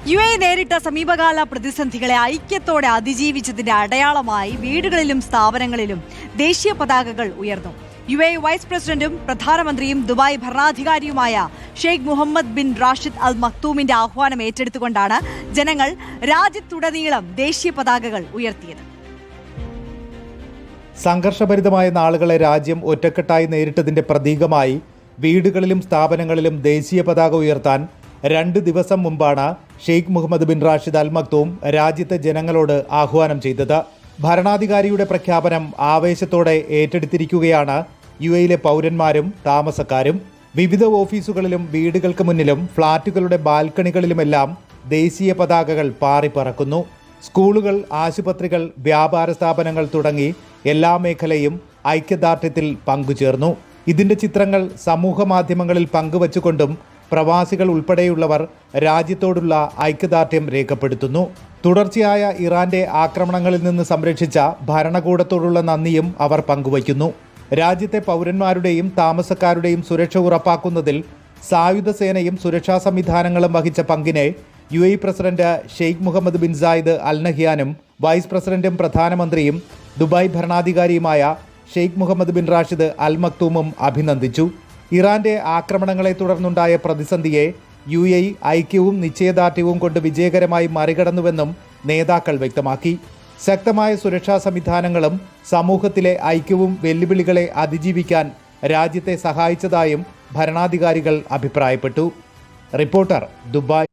UAE നേരിട്ട സമീപകാല പ്രതിസന്ധികളെ ഐക്യത്തോടെ അതിജീവിച്ചതിന്റെ അടയാളമായി വീടുകളിലും സ്ഥാപനങ്ങളിലും ദേശീയ പതാകകൾ ഉയർന്നു. UAE വൈസ് പ്രസിഡന്റും പ്രധാനമന്ത്രിയും ദുബായ് ഭരണാധികാരിയുമായ Sheikh Mohammed bin Rashid Al മക്തൂമിന്റെ ആഹ്വാനം ഏറ്റെടുത്തുകൊണ്ടാണ് ജനങ്ങൾ രാജ്യത്തുടനീളം ദേശീയ പതാകകൾ ഉയർത്തിയത്. സംഘർഷഭരിതമായ നാളുകളെ രാജ്യം ഒറ്റക്കെട്ടായി നേരിട്ടതിന്റെ പ്രതീകമായി വീടുകളിലും സ്ഥാപനങ്ങളിലും ദേശീയ പതാക ഉയർത്താൻ 2 ദിവസം മുമ്പാണ് Sheikh Mohammed bin Rashid Al Maktoum രാജ്യത്തെ ജനങ്ങളോട് ആഹ്വാനം ചെയ്തത്. ഭരണാധികാരിയുടെ പ്രഖ്യാപനം ആവേശത്തോടെ ഏറ്റെടുത്തിരിക്കുകയാണ് UAEയിലെ പൗരന്മാരും താമസക്കാരും. വിവിധ ഓഫീസുകളിലും വീടുകൾക്ക് മുന്നിലും ഫ്ളാറ്റുകളുടെ ബാൽക്കണികളിലുമെല്ലാം ദേശീയ പതാകകൾ പാറിപ്പറക്കുന്നു. സ്കൂളുകൾ, ആശുപത്രികൾ, വ്യാപാര സ്ഥാപനങ്ങൾ തുടങ്ങി എല്ലാ മേഖലയും ഐക്യദാർഢ്യത്തിൽ പങ്കുചേർന്നു. ഇതിന്റെ ചിത്രങ്ങൾ സമൂഹ മാധ്യമങ്ങളിൽ പങ്കുവച്ചുകൊണ്ടും പ്രവാസികൾ ഉൾപ്പെടെയുള്ളവർ രാജ്യത്തോടുള്ള ഐക്യദാർഢ്യം രേഖപ്പെടുത്തുന്നു. തുടർച്ചയായ ഇറാന്റെ ആക്രമണങ്ങളിൽ നിന്ന് സംരക്ഷിച്ച ഭരണകൂടത്തോടുള്ള നന്ദിയും അവർ പങ്കുവയ്ക്കുന്നു. രാജ്യത്തെ പൗരന്മാരുടെയും താമസക്കാരുടെയും സുരക്ഷ ഉറപ്പാക്കുന്നതിൽ സായുധ സേനയും സുരക്ഷാ സംവിധാനങ്ങളും വഹിച്ച പങ്കിനെ UAE president Sheikh Mohammed bin Zayed Al നഹ്യാനും വൈസ് പ്രസിഡന്റും പ്രധാനമന്ത്രിയും ദുബായ് ഭരണാധികാരിയുമായ Sheikh Mohammed bin Rashid Al മക്തൂമും അഭിനന്ദിച്ചു. ഇറാന്റെ ആക്രമണങ്ങളെ തുടർന്നുണ്ടായ പ്രതിസന്ധിയെ UAE ഐക്യവും നിശ്ചയദാർഢ്യവും കൊണ്ട് വിജയകരമായി മറികടന്നുവെന്നും നേതാക്കൾ വ്യക്തമാക്കി. ശക്തമായ സുരക്ഷാ സംവിധാനങ്ങളും സമൂഹത്തിലെ ഐക്യവും വെല്ലുവിളികളെ അതിജീവിക്കാൻ രാജ്യത്തെ സഹായിച്ചതായും ഭരണാധികാരികൾ അഭിപ്രായപ്പെട്ടു. Reporter, Dubai.